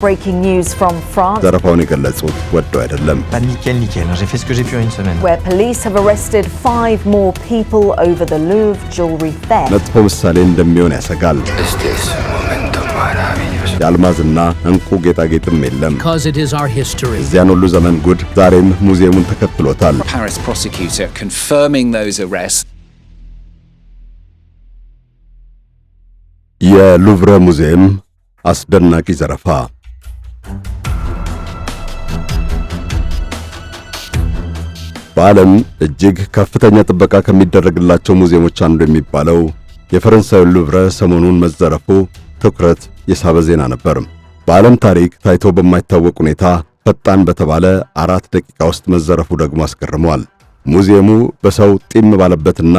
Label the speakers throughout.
Speaker 1: Breaking news from France.
Speaker 2: ዘረፋውን የገለጹት ወደው አይደለም።
Speaker 3: Pas nickel, j'ai fait ce que j'ai pu en une semaine.
Speaker 1: Where police have arrested 5 more people over the Louvre jewelry theft.
Speaker 2: መጥፎ ምሳሌ እንደሚሆን ያሰጋል። የአልማዝና እንቁ ጌጣጌጥም የለም።
Speaker 4: Because it is our history.
Speaker 2: እዚያን ሁሉ ዘመን ጉድ ዛሬም ሙዚየሙን ተከትሎታል።
Speaker 5: Paris prosecutor confirming those arrests.
Speaker 2: የሉቭረ ሙዚየም አስደናቂ ዘረፋ። በዓለም እጅግ ከፍተኛ ጥበቃ ከሚደረግላቸው ሙዚየሞች አንዱ የሚባለው የፈረንሳዩ ሉቭረ ሰሞኑን መዘረፉ ትኩረት የሳበ ዜና ነበር። በዓለም ታሪክ ታይቶ በማይታወቅ ሁኔታ ፈጣን በተባለ 4 ደቂቃ ውስጥ መዘረፉ ደግሞ አስገርሟል። ሙዚየሙ በሰው ጢም ባለበትና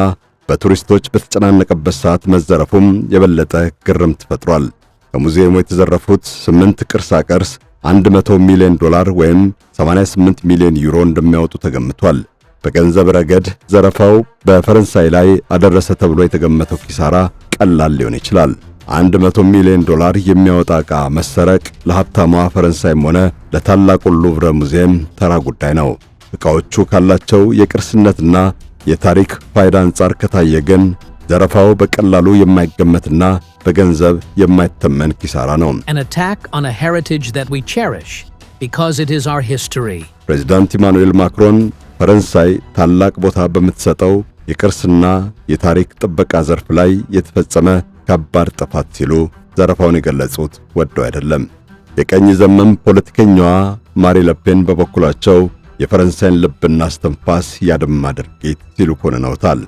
Speaker 2: በቱሪስቶች በተጨናነቀበት ሰዓት መዘረፉም የበለጠ ግርምት ፈጥሯል። ከሙዚየሙ የተዘረፉት 8 ቅርሳ ቅርስ $100 ሚሊዮን ወይም 88 ሚሊዮን ዩሮ እንደሚያወጡ ተገምቷል። በገንዘብ ረገድ ዘረፋው በፈረንሳይ ላይ አደረሰ ተብሎ የተገመተው ኪሳራ ቀላል ሊሆን ይችላል። $100 ሚሊዮን የሚያወጣ ዕቃ መሰረቅ ለሀብታሟ ፈረንሳይም ሆነ ለታላቁ ሉቭረ ሙዚየም ተራ ጉዳይ ነው። ዕቃዎቹ ካላቸው የቅርስነትና የታሪክ ፋይዳ አንጻር ከታየ ግን ዘረፋው በቀላሉ የማይገመትና በገንዘብ የማይተመን ኪሳራ ነው።
Speaker 4: An attack on a heritage that we cherish because it is our history.
Speaker 2: ፕሬዝዳንት ኢማኑኤል ማክሮን ፈረንሳይ ታላቅ ቦታ በምትሰጠው የቅርስና የታሪክ ጥበቃ ዘርፍ ላይ የተፈጸመ ከባድ ጥፋት ሲሉ ዘረፋውን የገለጹት ወደው አይደለም። የቀኝ ዘመም ፖለቲከኛዋ ማሪ ለፔን በበኩላቸው የፈረንሳይን ልብና እስትንፋስ ያደማ ድርጊት ሲሉ ኮንነውታል።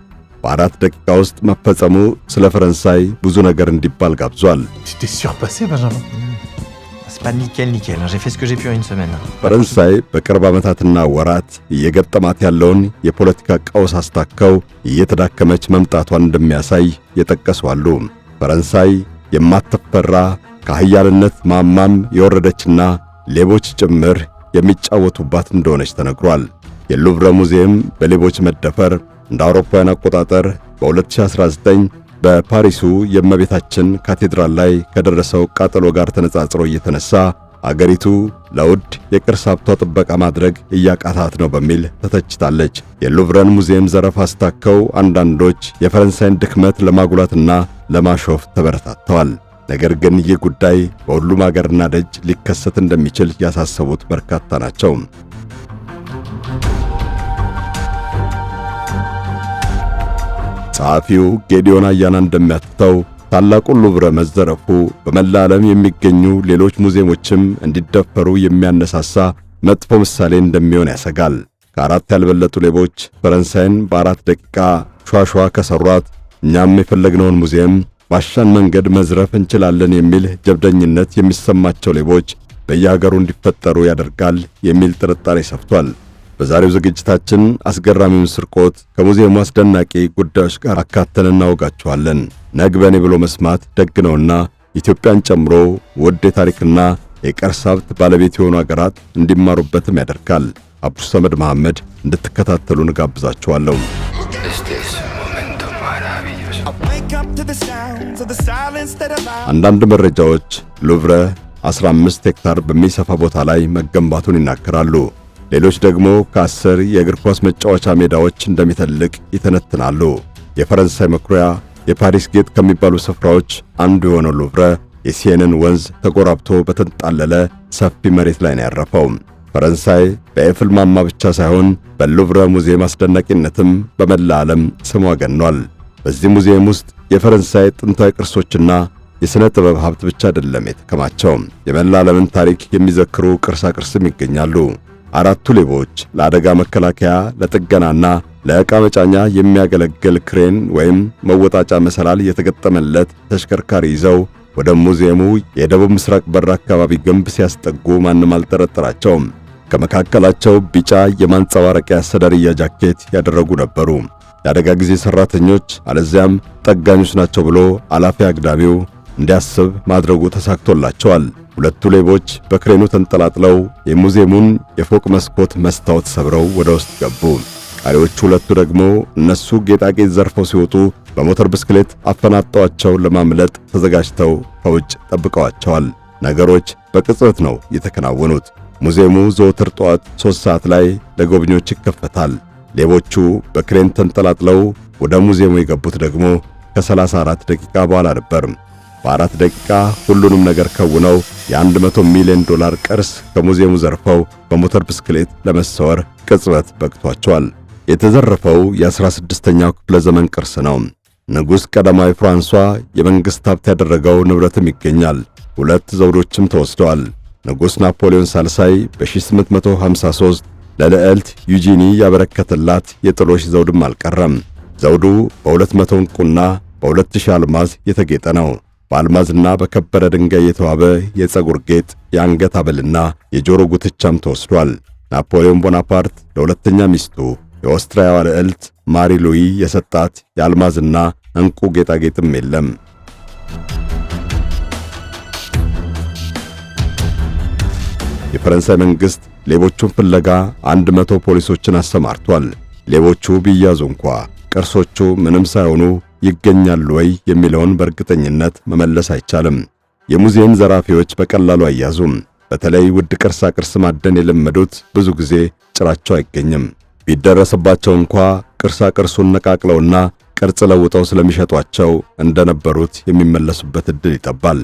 Speaker 2: በ4 ደቂቃ ውስጥ መፈጸሙ ስለ ፈረንሳይ ብዙ ነገር እንዲባል ጋብዟል።
Speaker 3: T'es surpassé, Benjamin. C'est pas nickel, j'ai fait ce que j'ai pu en une semaine.
Speaker 2: ፈረንሳይ በቅርብ ዓመታትና ወራት እየገጠማት ያለውን የፖለቲካ ቀውስ አስታከው እየተዳከመች መምጣቷን እንደሚያሳይ የጠቀሱ አሉ። ፈረንሳይ የማትፈራ ከኃያልነት ማማም የወረደችና ሌቦች ጭምር የሚጫወቱባት እንደሆነች ተነግሯል። የሉቭረ ሙዚየም በሌቦች መደፈር እንደ አውሮፓውያን አቆጣጠር በ2019 በፓሪሱ የእመቤታችን ካቴድራል ላይ ከደረሰው ቃጠሎ ጋር ተነጻጽሮ እየተነሳ አገሪቱ ለውድ የቅርስ ሀብቷ ጥበቃ ማድረግ እያቃታት ነው በሚል ተተችታለች። የሉቭረን ሙዚየም ዘረፋ አስታከው አንዳንዶች የፈረንሳይን ድክመት ለማጉላትና ለማሾፍ ተበረታተዋል። ነገር ግን ይህ ጉዳይ በሁሉም አገርና ደጅ ሊከሰት እንደሚችል ያሳሰቡት በርካታ ናቸው። ጸሐፊው ጌዲዮን አያና እንደሚያትተው ታላቁ ሉቭረ መዘረፉ በመላ ዓለም የሚገኙ ሌሎች ሙዚየሞችም እንዲደፈሩ የሚያነሳሳ መጥፎ ምሳሌ እንደሚሆን ያሰጋል። ከ4 ያልበለጡ ሌቦች ፈረንሳይን በ4 ደቂቃ ሿሿ ከሰሯት እኛም የፈለግነውን ሙዚየም ባሻን መንገድ መዝረፍ እንችላለን የሚል ጀብደኝነት የሚሰማቸው ሌቦች በየሀገሩ እንዲፈጠሩ ያደርጋል የሚል ጥርጣሬ ሰፍቷል። በዛሬው ዝግጅታችን አስገራሚውን ስርቆት ከሙዚየሙ አስደናቂ ጉዳዮች ጋር አካተን እናወጋችኋለን። ነግበኔ ብሎ መስማት ደግ ነውና ኢትዮጵያን ጨምሮ ውድ የታሪክና የቅርስ ሀብት ባለቤት የሆኑ አገራት እንዲማሩበትም ያደርጋል። አብዱ ሰመድ መሐመድ እንድትከታተሉን ጋብዛችኋለሁ። አንዳንድ መረጃዎች ሉቭረ 15 ሄክታር በሚሰፋ ቦታ ላይ መገንባቱን ይናገራሉ። ሌሎች ደግሞ ከ10 የእግር ኳስ መጫወቻ ሜዳዎች እንደሚተልቅ ይተነትናሉ። የፈረንሳይ መኩሪያ የፓሪስ ጌጥ ከሚባሉ ስፍራዎች አንዱ የሆነው ሉቭረ የሲየንን ወንዝ ተጎራብቶ በተንጣለለ ሰፊ መሬት ላይ ነው ያረፈው። ፈረንሳይ በኤፍል ማማ ብቻ ሳይሆን በሉቭረ ሙዚየም አስደናቂነትም በመላ ዓለም ስሟ ገኗል። በዚህ ሙዚየም ውስጥ የፈረንሳይ ጥንታዊ ቅርሶችና የሥነ ጥበብ ሀብት ብቻ አይደለም የተከማቸው፣ የመላ ዓለምን ታሪክ የሚዘክሩ ቅርሳ ቅርስም ይገኛሉ። 4ቱ ሌቦች ለአደጋ መከላከያ ለጥገናና ለዕቃ መጫኛ የሚያገለግል ክሬን ወይም መወጣጫ መሰላል የተገጠመለት ተሽከርካሪ ይዘው ወደ ሙዚየሙ የደቡብ ምስራቅ በር አካባቢ ግንብ ሲያስጠጉ ማንም አልጠረጠራቸውም። ከመካከላቸው ቢጫ የማንጸባረቂያ ሰደርያ ጃኬት ያደረጉ ነበሩ። የአደጋ ጊዜ ሠራተኞች አለዚያም ጠጋኞች ናቸው ብሎ አላፊ አግዳሚው እንዲያስብ ማድረጉ ተሳክቶላቸዋል። ሁለቱ ሌቦች በክሬኑ ተንጠላጥለው የሙዚየሙን የፎቅ መስኮት መስታወት ሰብረው ወደ ውስጥ ገቡ። ቀሪዎቹ ሁለቱ ደግሞ እነሱ ጌጣጌጥ ዘርፈው ሲወጡ በሞተር ብስክሌት አፈናጠዋቸው ለማምለጥ ተዘጋጅተው ከውጭ ጠብቀዋቸዋል። ነገሮች በቅጽበት ነው የተከናወኑት። ሙዚየሙ ዘወትር ጠዋት 3 ሰዓት ላይ ለጎብኚዎች ይከፈታል። ሌቦቹ በክሬን ተንጠላጥለው ወደ ሙዚየሙ የገቡት ደግሞ ከ34 ደቂቃ በኋላ ነበር። በ4 ደቂቃ ሁሉንም ነገር ከውነው የ100 ሚሊዮን ዶላር ቅርስ ከሙዚየሙ ዘርፈው በሞተር ብስክሌት ለመሰወር ቅጽበት በቅቷቸዋል። የተዘረፈው የ16ኛው ክፍለ ዘመን ቅርስ ነው። ንጉሥ ቀዳማዊ ፍራንሷ የመንግሥት ሀብት ያደረገው ንብረትም ይገኛል። 2 ዘውዶችም ተወስደዋል። ንጉሥ ናፖሊዮን ሳልሳይ በ1853 ለልዕልት ዩጂኒ ያበረከተላት የጥሎሽ ዘውድም አልቀረም። ዘውዱ በ200 ዕንቁና በ2000 አልማዝ የተጌጠ ነው። በአልማዝና በከበረ ድንጋይ የተዋበ የፀጉር ጌጥ፣ የአንገት ሐብልና የጆሮ ጉትቻም ተወስዷል። ናፖሊዮን ቦናፓርት ለሁለተኛ ሚስቱ የኦስትሪያዋ ልዕልት ማሪ ሉዊ የሰጣት የአልማዝና ዕንቁ ጌጣጌጥም የለም። የፈረንሳይ መንግሥት ሌቦቹን ፍለጋ 100 ፖሊሶችን አሰማርቷል። ሌቦቹ ቢያዙ እንኳ ቅርሶቹ ምንም ሳይሆኑ ይገኛሉ ወይ የሚለውን በእርግጠኝነት መመለስ አይቻልም። የሙዚየም ዘራፊዎች በቀላሉ አያዙም። በተለይ ውድ ቅርሳ ቅርስ ማደን የለመዱት ብዙ ጊዜ ጭራቸው አይገኝም። ቢደረስባቸው እንኳ ቅርሳ ቅርሱን ነቃቅለውና ቅርጽ ለውጠው ስለሚሸጧቸው እንደነበሩት የሚመለሱበት ዕድል ይጠባል።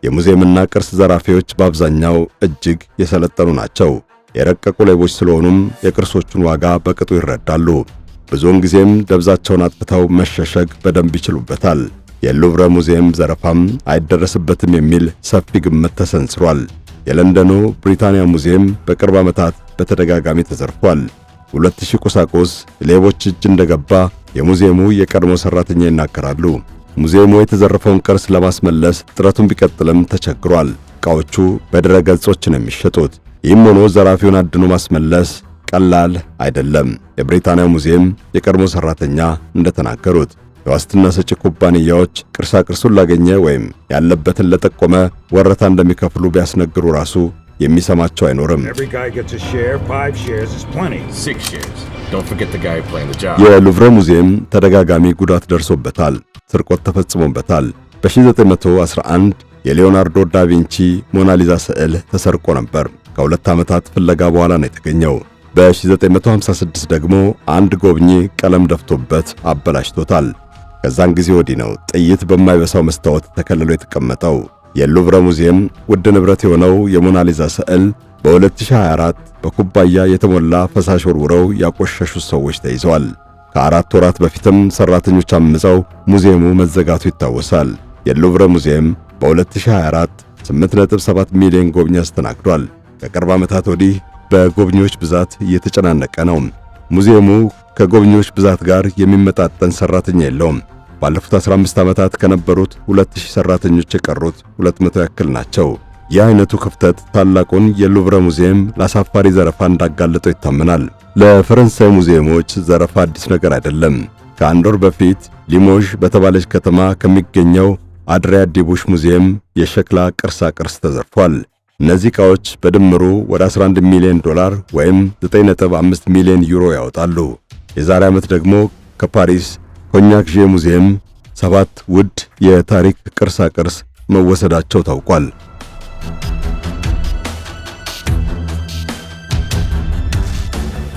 Speaker 2: የሙዚየምና ቅርስ ዘራፊዎች በአብዛኛው እጅግ የሰለጠኑ ናቸው። የረቀቁ ሌቦች ስለሆኑም የቅርሶቹን ዋጋ በቅጡ ይረዳሉ። ብዙውን ጊዜም ደብዛቸውን አጥፍተው መሸሸግ በደንብ ይችሉበታል። የሉቭረ ሙዚየም ዘረፋም አይደረስበትም የሚል ሰፊ ግምት ተሰንዝሯል። የለንደኑ ብሪታንያ ሙዚየም በቅርብ ዓመታት በተደጋጋሚ ተዘርፏል። 2000 ቁሳቁስ ሌቦች እጅ እንደገባ የሙዚየሙ የቀድሞ ሰራተኛ ይናገራሉ። ሙዚየሙ የተዘረፈውን ቅርስ ለማስመለስ ጥረቱን ቢቀጥልም ተቸግሯል። ዕቃዎቹ በድረ ገጾች ነው የሚሸጡት። ይህም ሆኖ ዘራፊውን አድኖ ማስመለስ ቀላል አይደለም። የብሪታንያ ሙዚየም የቀድሞ ሰራተኛ እንደተናገሩት የዋስትና ሰጪ ኩባንያዎች ቅርሳ ቅርሱን ላገኘ ወይም ያለበትን ለጠቆመ ወረታ እንደሚከፍሉ ቢያስነግሩ ራሱ የሚሰማቸው አይኖርም። የሉቭረ ሙዚየም ተደጋጋሚ ጉዳት ደርሶበታል። ስርቆት ተፈጽሞበታል። በ1911 የሊዮናርዶ ዳቪንቺ ሞናሊዛ ስዕል ተሰርቆ ነበር። ከ2 ዓመታት ፍለጋ በኋላ ነው የተገኘው። በ1956 ደግሞ አንድ ጎብኚ ቀለም ደፍቶበት አበላሽቶታል። ከዛን ጊዜ ወዲህ ነው ጥይት በማይበሳው መስታወት ተከልሎ የተቀመጠው። የሉቭረ ሙዚየም ውድ ንብረት የሆነው የሞናሊዛ ስዕል በ2024 በኩባያ የተሞላ ፈሳሽ ወርውረው ያቆሸሹት ሰዎች ተይዘዋል። ከ4 ወራት በፊትም ሰራተኞች አምፀው ሙዚየሙ መዘጋቱ ይታወሳል። የሉቭረ ሙዚየም በ2024 8.7 ሚሊዮን ጎብኚ አስተናግዷል። ከቅርብ ዓመታት ወዲህ በጎብኚዎች ብዛት እየተጨናነቀ ነው። ሙዚየሙ ከጎብኚዎች ብዛት ጋር የሚመጣጠን ሰራተኛ የለውም። ባለፉት 15 ዓመታት ከነበሩት 2000 ሰራተኞች የቀሩት 200 ያክል ናቸው። ይህ አይነቱ ክፍተት ታላቁን የሉቭረ ሙዚየም ለአሳፋሪ ዘረፋ እንዳጋለጠው ይታመናል። ለፈረንሳይ ሙዚየሞች ዘረፋ አዲስ ነገር አይደለም። ከአንድ ወር በፊት ሊሞዥ በተባለች ከተማ ከሚገኘው አድሪያ ዲቡሽ ሙዚየም የሸክላ ቅርሳ ቅርስ ተዘርፏል። እነዚህ ዕቃዎች በድምሩ ወደ 11 ሚሊዮን ዶላር ወይም 9.5 ሚሊዮን ዩሮ ያወጣሉ። የዛሬ ዓመት ደግሞ ከፓሪስ ኮኛክዤ ሙዚየም 7 ውድ የታሪክ ቅርሳ ቅርስ መወሰዳቸው ታውቋል።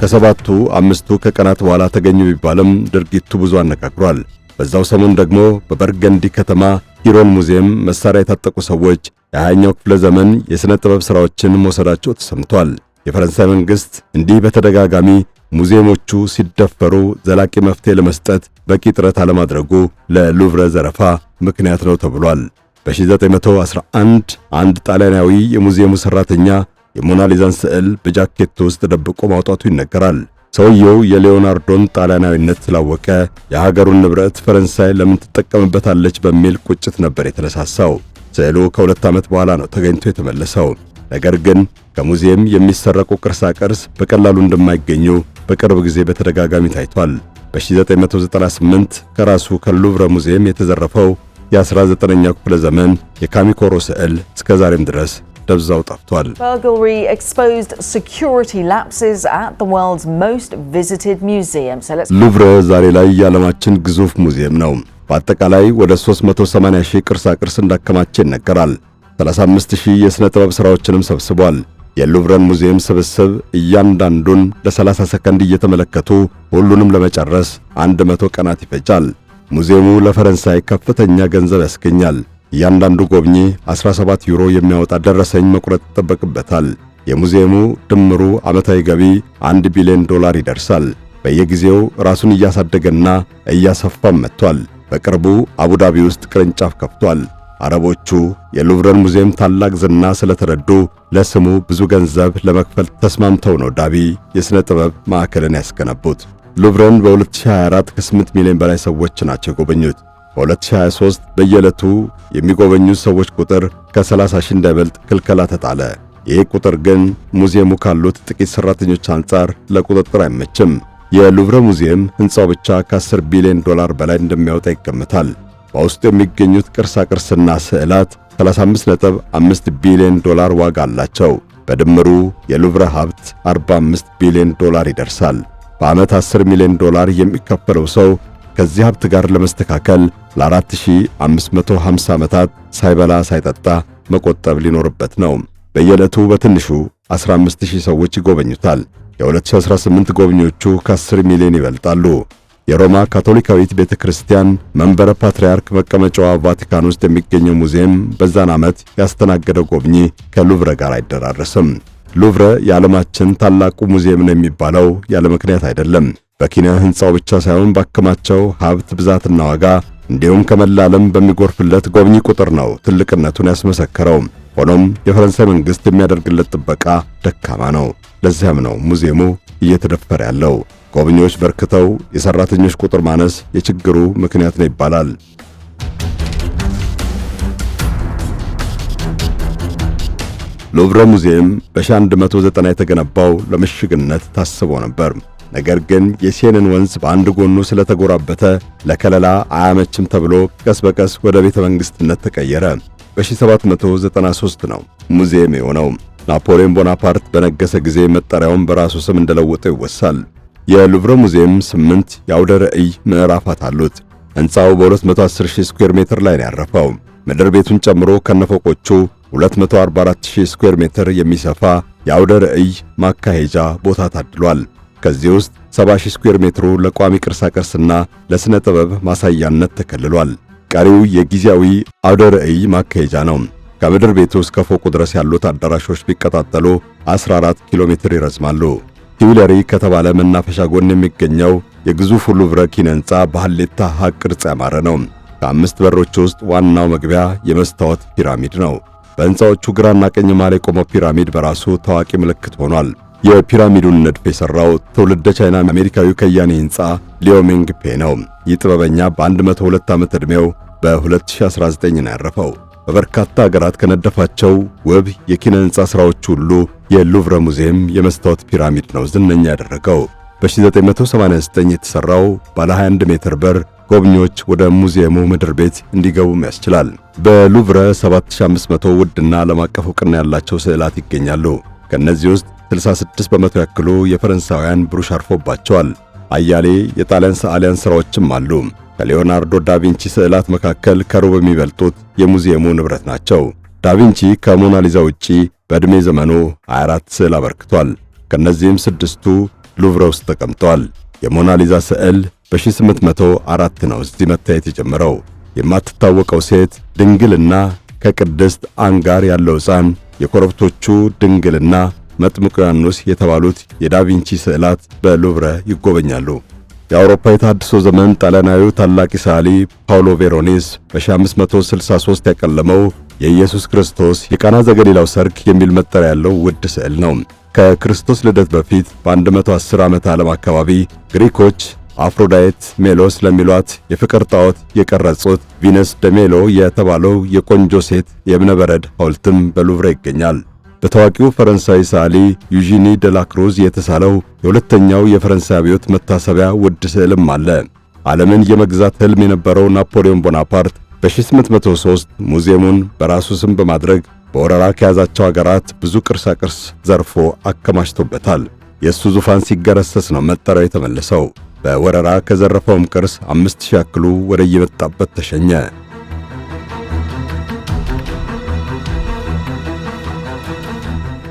Speaker 2: ከሰባቱ 5ቱ ከቀናት በኋላ ተገኙ ቢባልም ድርጊቱ ብዙ አነጋግሯል። በዛው ሰሞን ደግሞ በበርገንዲ ከተማ ሂሮን ሙዚየም መሳሪያ የታጠቁ ሰዎች የ20ኛው ክፍለ ዘመን የሥነ ጥበብ ሥራዎችን መውሰዳቸው ተሰምቷል። የፈረንሳይ መንግሥት እንዲህ በተደጋጋሚ ሙዚየሞቹ ሲደፈሩ ዘላቂ መፍትሄ ለመስጠት በቂ ጥረት አለማድረጉ ለሉቭረ ዘረፋ ምክንያት ነው ተብሏል። በ1911 አንድ ጣሊያናዊ የሙዚየሙ ሠራተኛ የሞናሊዛን ስዕል በጃኬት ውስጥ ደብቆ ማውጣቱ ይነገራል። ሰውየው የሊዮናርዶን ጣሊያናዊነት ስላወቀ የሀገሩን ንብረት ፈረንሳይ ለምን ትጠቀምበታለች በሚል ቁጭት ነበር የተነሳሳው። ስዕሉ ከ2 ዓመት በኋላ ነው ተገኝቶ የተመለሰው። ነገር ግን ከሙዚየም የሚሰረቁ ቅርሳ ቅርስ በቀላሉ እንደማይገኙ በቅርብ ጊዜ በተደጋጋሚ ታይቷል። በ1998 ከራሱ ከሉቭረ ሙዚየም የተዘረፈው የ19ኛው ክፍለ ዘመን የካሚኮሮ ስዕል እስከ ዛሬም ድረስ ደብዛው ጠፍቷል።
Speaker 1: Burglary exposed security lapses at the world's most visited museum.
Speaker 2: ሉቭረ ዛሬ ላይ የዓለማችን ግዙፍ ሙዚየም ነው። በአጠቃላይ ወደ 380 ሺህ ቅርሳ ቅርስ እንዳከማቸ ይነገራል። 35000 የሥነ ጥበብ ሥራዎችንም ሰብስቧል። የሉቭረን ሙዚየም ስብስብ እያንዳንዱን ለ30 ሰከንድ እየተመለከቱ ሁሉንም ለመጨረስ 100 ቀናት ይፈጃል። ሙዚየሙ ለፈረንሳይ ከፍተኛ ገንዘብ ያስገኛል። እያንዳንዱ ጎብኚ 17 ዩሮ የሚያወጣ ደረሰኝ መቁረጥ ይጠበቅበታል። የሙዚየሙ ድምሩ ዓመታዊ ገቢ $1 ቢሊዮን ይደርሳል። በየጊዜው ራሱን እያሳደገና እያሰፋም መጥቷል። በቅርቡ አቡዳቢ ውስጥ ቅርንጫፍ ከፍቷል። አረቦቹ የሉቭረን ሙዚየም ታላቅ ዝና ስለተረዱ ለስሙ ብዙ ገንዘብ ለመክፈል ተስማምተው ነው ዳቢ የሥነ ጥበብ ማዕከልን ያስገነቡት። ሉቭረን በ2024 ከ8 ሚሊዮን በላይ ሰዎች ናቸው የጎበኙት። በ2023 በየዕለቱ የሚጎበኙት ሰዎች ቁጥር ከ30 ሺህ እንዳይበልጥ ክልከላ ተጣለ። ይህ ቁጥር ግን ሙዚየሙ ካሉት ጥቂት ሰራተኞች አንጻር ለቁጥጥር አይመችም። የሉቭረ ሙዚየም ሕንፃው ብቻ ከ10 ቢሊዮን ዶላር በላይ እንደሚያወጣ ይገምታል። በውስጡ የሚገኙት ቅርሳ ቅርስና ስዕላት 35.5 ቢሊዮን ዶላር ዋጋ አላቸው። በድምሩ የሉቭረ ሀብት 45 ቢሊዮን ዶላር ይደርሳል። በዓመት 10 ሚሊዮን ዶላር የሚከፈለው ሰው ከዚህ ሀብት ጋር ለመስተካከል ለ4550 ዓመታት ሳይበላ ሳይጠጣ መቆጠብ ሊኖርበት ነው። በየዕለቱ በትንሹ 15000 ሰዎች ይጎበኙታል። የ2018 ጎብኚዎቹ ከ10 ሚሊዮን ይበልጣሉ። የሮማ ካቶሊካዊት ቤተክርስቲያን መንበረ ፓትርያርክ መቀመጫዋ ቫቲካን ውስጥ የሚገኘው ሙዚየም በዛን ዓመት ያስተናገደው ጎብኚ ከሉቭረ ጋር አይደራረስም። ሉቭረ የዓለማችን ታላቁ ሙዚየም ነው የሚባለው ያለ ምክንያት አይደለም። በኪነ ሕንፃው ብቻ ሳይሆን ባከማቸው ሀብት ብዛትና ዋጋ እንዲሁም ከመላ ዓለም በሚጎርፍለት ጎብኚ ቁጥር ነው ትልቅነቱን ያስመሰከረው። ሆኖም የፈረንሳይ መንግሥት የሚያደርግለት ጥበቃ ደካማ ነው። ለዚያም ነው ሙዚየሙ እየተደፈረ ያለው። ጎብኚዎች በርክተው የሰራተኞች ቁጥር ማነስ የችግሩ ምክንያት ነው ይባላል። ሉቭረ ሙዚየም በ1190 የተገነባው ለምሽግነት ታስቦ ነበር። ነገር ግን የሴንን ወንዝ በአንድ ጎኑ ስለተጎራበተ ለከለላ አያመችም ተብሎ ቀስ በቀስ ወደ ቤተ መንግሥትነት ተቀየረ። በ1793 ነው ሙዚየም የሆነው። ናፖሊዮን ቦናፓርት በነገሰ ጊዜ መጠሪያውን በራሱ ስም እንደለወጠው ይወሳል። የሉቭረ ሙዚየም 8 የአውደ ርዕይ ምዕራፋት አሉት። ሕንፃው በ210000 ስኩዌር ሜትር ላይ ነው ያረፈው። ምድር ቤቱን ጨምሮ ከነፎቆቹ 244000 ስኩዌር ሜትር የሚሰፋ የአውደ ርዕይ ማካሄጃ ቦታ ታድሏል። ከዚህ ውስጥ 70000 ስኩዌር ሜትሩ ለቋሚ ቅርሳቅርስና ለሥነ ጥበብ ማሳያነት ተከልሏል። ቀሪው የጊዜያዊ አውደ ርዕይ ማካሄጃ ነው። ከምድር ቤቱ እስከ ፎቁ ድረስ ያሉት አዳራሾች ቢቀጣጠሉ 14 ኪሎ ሜትር ይረዝማሉ። ቲዩለሪ ከተባለ መናፈሻ ጎን የሚገኘው የግዙፉ ሉቭረ ኪነ ሕንፃ በሐሌታ ሐቅ ቅርጽ ያማረ ነው። ከ5 በሮች ውስጥ ዋናው መግቢያ የመስታወት ፒራሚድ ነው። በሕንፃዎቹ ግራና ቀኝ መሃል የቆመው ፒራሚድ በራሱ ታዋቂ ምልክት ሆኗል። የፒራሚዱን ንድፍ የሠራው ትውልደ ቻይና አሜሪካዊ ከያኒ ሕንፃ ሊዮ ሚንግ ፔ ነው። ይህ ጥበበኛ በ102 ዓመት ዕድሜው በ2019 ነው ያረፈው። በበርካታ አገራት ከነደፋቸው ውብ የኪነ ሕንፃ ሥራዎች ሁሉ የሉቭረ ሙዚየም የመስታወት ፒራሚድ ነው ዝነኛ ያደረገው። በ1989 የተሠራው ባለ 21 ሜትር በር ጎብኚዎች ወደ ሙዚየሙ ምድር ቤት እንዲገቡም ያስችላል። በሉቭረ 7500 ውድና ዓለም አቀፍ ዕውቅና ያላቸው ስዕላት ይገኛሉ። ከእነዚህ ውስጥ 66 በመቶ ያክሉ የፈረንሳውያን ብሩሽ አርፎባቸዋል። አያሌ የጣሊያን ሰዓሊያን ሥራዎችም አሉ። ከሊዮናርዶ ዳቪንቺ ስዕላት መካከል ከሩብ የሚበልጡት የሙዚየሙ ንብረት ናቸው። ዳቪንቺ ከሞናሊዛ ውጪ በዕድሜ ዘመኑ 24 ስዕል አበርክቷል። ከነዚህም 6ቱ ሉቭረ ውስጥ ተቀምጠዋል። የሞናሊዛ ስዕል በ1804 ነው እዚህ መታየት የጀመረው። የማትታወቀው ሴት ድንግልና፣ ከቅድስት አን ጋር ያለው ሕፃን፣ የኮረብቶቹ ድንግልና፣ መጥምቁ ዮሐንስ የተባሉት የዳቪንቺ ስዕላት በሉቭረ ይጎበኛሉ። የአውሮፓ የተሐድሶ ዘመን ጣሊያናዊው ታላቅ ሰዓሊ ፓውሎ ቬሮኔዝ በ1563 ያቀለመው የኢየሱስ ክርስቶስ የቃና ዘገሊላው ሰርክ የሚል መጠሪያ ያለው ውድ ስዕል ነው። ከክርስቶስ ልደት በፊት በ110 ዓመት ዓለም አካባቢ ግሪኮች አፍሮዳይት ሜሎስ ለሚሏት የፍቅር ጣዖት የቀረጹት ቪነስ ደሜሎ የተባለው የቆንጆ ሴት የእብነ በረድ ሐውልትም በሉቭረ ይገኛል። በታዋቂው ፈረንሳይ ሰዓሊ ዩጂኒ ደላክሩዝ የተሳለው የሁለተኛው የፈረንሳይ አብዮት መታሰቢያ ውድ ስዕልም አለ። ዓለምን የመግዛት ሕልም የነበረው ናፖሊዮን ቦናፓርት በ1803 ሙዚየሙን በራሱ ስም በማድረግ በወረራ ከያዛቸው አገራት ብዙ ቅርሳቅርስ ዘርፎ አከማችቶበታል። የእሱ ዙፋን ሲገረሰስ ነው መጠሪያው የተመለሰው። በወረራ ከዘረፈውም ቅርስ 5000 ያክሉ ወደ የመጣበት ተሸኘ።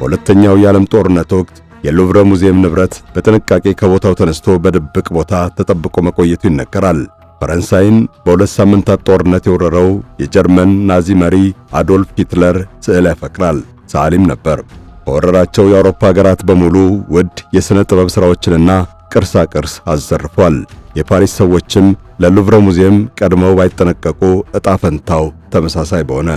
Speaker 2: በሁለተኛው የዓለም ጦርነት ወቅት የሉቭረ ሙዚየም ንብረት በጥንቃቄ ከቦታው ተነስቶ በድብቅ ቦታ ተጠብቆ መቆየቱ ይነገራል። ፈረንሳይን በሁለት ሳምንታት ጦርነት የወረረው የጀርመን ናዚ መሪ አዶልፍ ሂትለር ስዕል ያፈቅራል፣ ሰዓሊም ነበር። በወረራቸው የአውሮፓ ሀገራት በሙሉ ውድ የሥነ ጥበብ ሥራዎችንና ቅርሳ ቅርስ አዘርፏል። የፓሪስ ሰዎችም ለሉቭረ ሙዚየም ቀድመው ባይጠነቀቁ ዕጣ ፈንታው ተመሳሳይ በሆነ።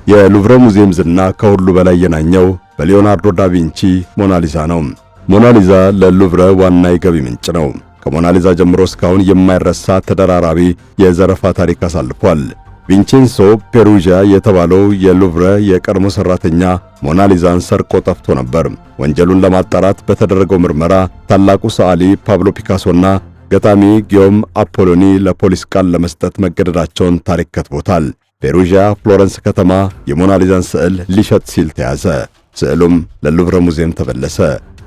Speaker 2: የሉቭረ ሙዚየም ዝና ከሁሉ በላይ የናኘው በሊዮናርዶ ዳቪንቺ ሞናሊዛ ነው። ሞናሊዛ ለሉቭረ ዋና የገቢ ምንጭ ነው። ከሞናሊዛ ጀምሮ እስካሁን የማይረሳ ተደራራቢ የዘረፋ ታሪክ አሳልፏል። ቪንቼንሶ ፔሩጂያ የተባለው የሉቭረ የቀድሞ ሰራተኛ ሞናሊዛን ሰርቆ ጠፍቶ ነበር። ወንጀሉን ለማጣራት በተደረገው ምርመራ ታላቁ ሰዓሊ ፓብሎ ፒካሶና ገጣሚ ጊዮም አፖሎኒ ለፖሊስ ቃል ለመስጠት መገደዳቸውን ታሪክ ከትቦታል። ፔሩጂያ ፍሎረንስ ከተማ የሞናሊዛን ስዕል ሊሸጥ ሲል ተያዘ። ስዕሉም ለሉቭረ ሙዚየም ተመለሰ።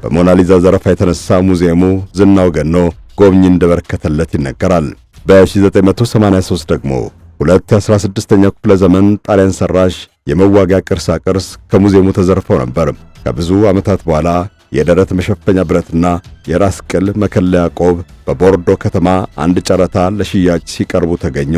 Speaker 2: በሞናሊዛ ዘረፋ የተነሳ ሙዚየሙ ዝናው ገኖ ጎብኚ እንደበረከተለት ይነገራል። በ1983 ደግሞ ሁለት የ16ኛው ክፍለ ዘመን ጣሊያን ሰራሽ የመዋጊያ ቅርሳ ቅርስ ከሙዚየሙ ተዘርፈው ነበር። ከብዙ ዓመታት በኋላ የደረት መሸፈኛ ብረትና የራስ ቅል መከለያ ቆብ በቦርዶ ከተማ አንድ ጨረታ ለሽያጭ ሲቀርቡ ተገኙ።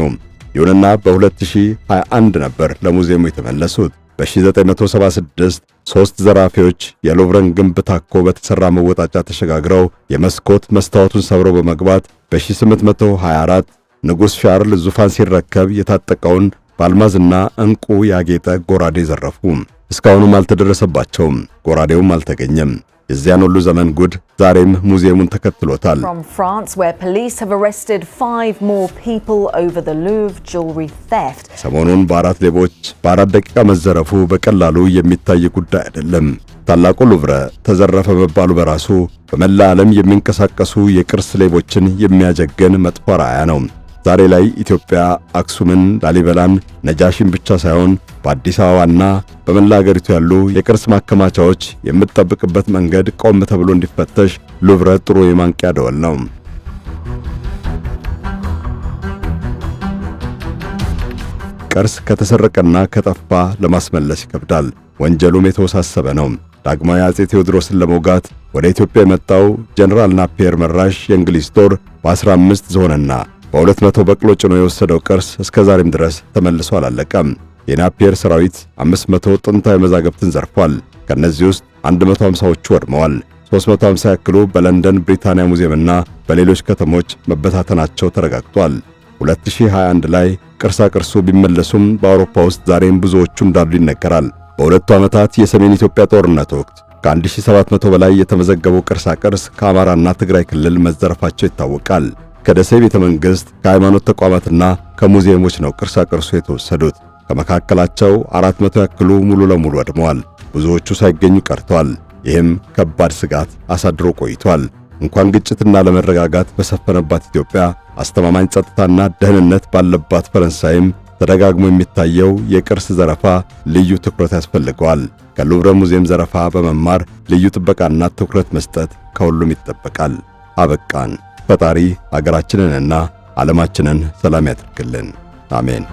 Speaker 2: ይሁንና በ2021 ነበር ለሙዚየሙ የተመለሱት። በ1976 ሦስት ዘራፊዎች የሉቭረን ግንብ ታኮ በተሠራ መወጣጫ ተሸጋግረው የመስኮት መስታወቱን ሰብረው በመግባት በ1824 ንጉሥ ሻርል ዙፋን ሲረከብ የታጠቀውን በአልማዝና ዕንቁ ያጌጠ ጎራዴ ዘረፉ። እስካሁንም አልተደረሰባቸውም፣ ጎራዴውም አልተገኘም። የዚያን ሁሉ ዘመን ጉድ ዛሬም ሙዚየሙን ተከትሎታል።
Speaker 1: From France, where police have arrested 5 more people over the Louvre jewelry theft.
Speaker 2: ሰሞኑን በአራት ሌቦች በ4 ደቂቃ መዘረፉ በቀላሉ የሚታይ ጉዳይ አይደለም። ታላቁ ሉቭረ ተዘረፈ መባሉ በራሱ በመላ ዓለም የሚንቀሳቀሱ የቅርስ ሌቦችን የሚያጀገን መጥፎ ራእይ ነው። ዛሬ ላይ ኢትዮጵያ አክሱምን፣ ላሊበላን፣ ነጃሺን ብቻ ሳይሆን በአዲስ አበባና በመላ አገሪቱ ያሉ የቅርስ ማከማቻዎች የምትጠብቅበት መንገድ ቆም ተብሎ እንዲፈተሽ ሉቭረ ጥሩ የማንቂያ ደወል ነው። ቅርስ ከተሰረቀና ከጠፋ ለማስመለስ ይከብዳል። ወንጀሉም የተወሳሰበ ነው። ዳግማዊ አጼ ቴዎድሮስን ለመውጋት ወደ ኢትዮጵያ የመጣው ጀነራል ናፒየር መራሽ የእንግሊዝ ጦር በ15 ዝሆንና በ200 በቅሎ ጭኖ የወሰደው ቅርስ እስከ ዛሬም ድረስ ተመልሶ አላለቀም። የናፒየር ሰራዊት 500 ጥንታዊ መዛግብትን ዘርፏል። ከነዚህ ውስጥ 150ዎቹ ወድመዋል። 350 ያክሉ በለንደን ብሪታንያ ሙዚየምና በሌሎች ከተሞች መበታተናቸው ተረጋግጧል። 2021 ላይ ቅርሳ ቅርሱ ቢመለሱም በአውሮፓ ውስጥ ዛሬም ብዙዎቹ እንዳሉ ይነገራል። በሁለቱ ዓመታት የሰሜን ኢትዮጵያ ጦርነት ወቅት ከ1700 በላይ የተመዘገቡ ቅርሳ ቅርስ ከአማራና ትግራይ ክልል መዘረፋቸው ይታወቃል። ከደሴ ቤተ መንግሥት ከሃይማኖት ተቋማትና ከሙዚየሞች ነው ቅርሳ ቅርሱ የተወሰዱት። ከመካከላቸው 400 ያክሉ ሙሉ ለሙሉ ወድመዋል። ብዙዎቹ ሳይገኙ ቀርተዋል። ይህም ከባድ ስጋት አሳድሮ ቆይቷል። እንኳን ግጭትና ለመረጋጋት በሰፈነባት ኢትዮጵያ አስተማማኝ ጸጥታና ደህንነት ባለባት ፈረንሳይም ተደጋግሞ የሚታየው የቅርስ ዘረፋ ልዩ ትኩረት ያስፈልገዋል። ከሉቭረ ሙዚየም ዘረፋ በመማር ልዩ ጥበቃና ትኩረት መስጠት ከሁሉም ይጠበቃል። አበቃን። ፈጣሪ አገራችንንና ዓለማችንን ሰላም ያድርግልን። አሜን።